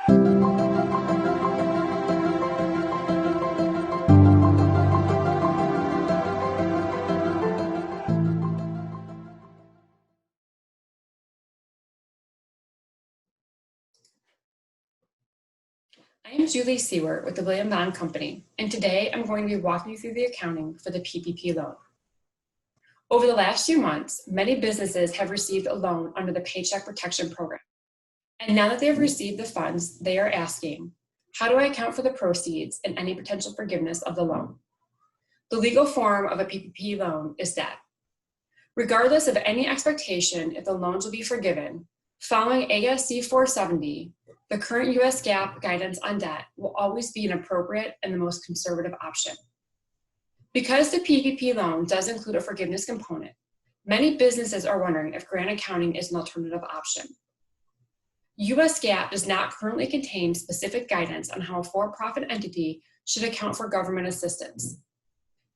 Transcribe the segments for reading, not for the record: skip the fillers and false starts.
I am Juli Seiwert with the William Bond Company, and today I'm going to be walking you through the accounting for the PPP loan. Over the last few months, many businesses have received a loan under the Paycheck Protection Program. And now that they have received the funds, they are asking, how do I account for the proceeds and any potential forgiveness of the loan? The legal form of a PPP loan is debt. Regardless of any expectation if the loans will be forgiven, following ASC 470, the current US GAAP guidance on debt will always be an appropriate and the most conservative option. Because the PPP loan does include a forgiveness component, many businesses are wondering if grant accounting is an alternative option. US GAAP does not currently contain specific guidance on how a for-profit entity should account for government assistance.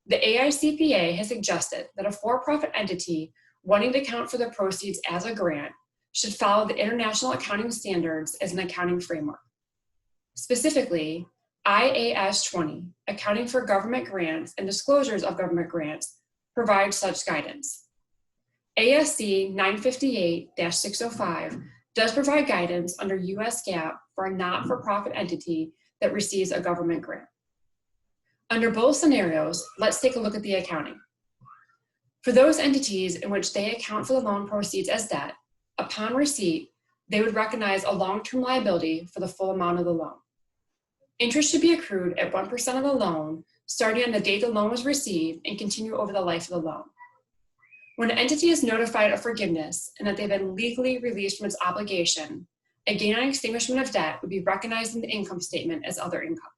The AICPA has suggested that a for-profit entity wanting to account for the proceeds as a grant should follow the International Accounting Standards as an accounting framework. Specifically, IAS 20, Accounting for Government Grants and Disclosures of Government Grants, provides such guidance. ASC 958-605 does provide guidance under US GAAP for a not-for-profit entity that receives a government grant. Under both scenarios, let's take a look at the accounting. For those entities in which they account for the loan proceeds as debt, upon receipt, they would recognize a long-term liability for the full amount of the loan. Interest should be accrued at 1% of the loan, starting on the date the loan was received and continue over the life of the loan. When an entity is notified of forgiveness and that they've been legally released from its obligation, a gain on extinguishment of debt would be recognized in the income statement as other income.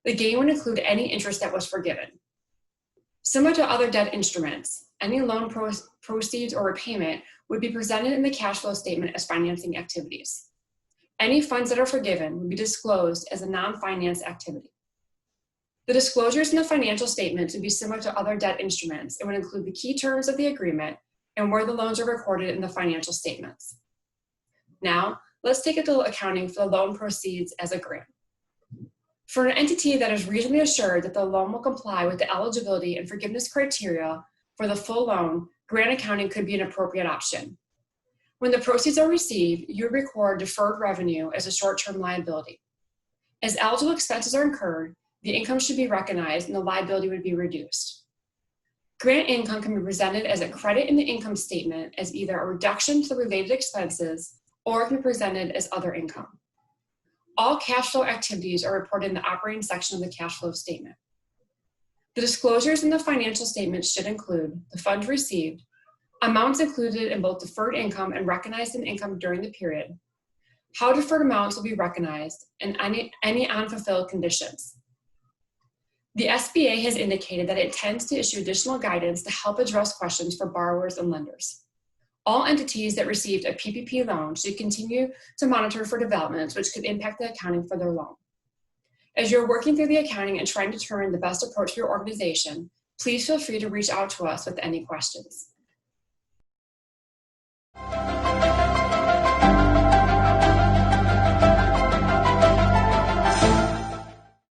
The gain would include any interest that was forgiven. Similar to other debt instruments, any loan proceeds or repayment would be presented in the cash flow statement as financing activities. Any funds that are forgiven would be disclosed as a non-finance activity. The disclosures in the financial statements would be similar to other debt instruments and would include the key terms of the agreement and where the loans are recorded in the financial statements. Now, let's take a look at accounting for the loan proceeds as a grant. For an entity that is reasonably assured that the loan will comply with the eligibility and forgiveness criteria for the full loan, grant accounting could be an appropriate option. When the proceeds are received, you would record deferred revenue as a short-term liability. As eligible expenses are incurred, the income should be recognized and the liability would be reduced. Grant income can be presented as a credit in the income statement as either a reduction to the related expenses or it can be presented as other income. All cash flow activities are reported in the operating section of the cash flow statement. The disclosures in the financial statement should include the funds received, amounts included in both deferred income and recognized in income during the period, how deferred amounts will be recognized, and any unfulfilled conditions. The SBA has indicated that it intends to issue additional guidance to help address questions for borrowers and lenders. All entities that received a PPP loan should continue to monitor for developments which could impact the accounting for their loan. As you're working through the accounting and trying to determine the best approach for your organization, please feel free to reach out to us with any questions.